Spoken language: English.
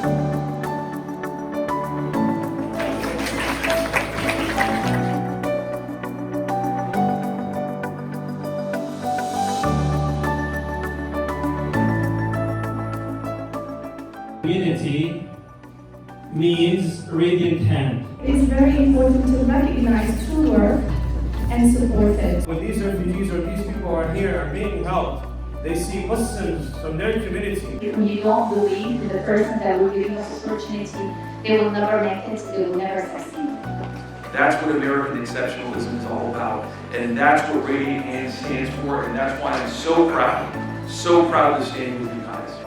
Community means radiant hand. It is very important to recognize true work and support it. When these refugees or these people are here are being helped, they see Muslims from their community. If you don't believe in the person that will give us opportunity, they will never make it, they will never succeed. That's what American exceptionalism is all about, and that's what Radiant Hand stands for, and that's why I'm so proud to stand with you guys.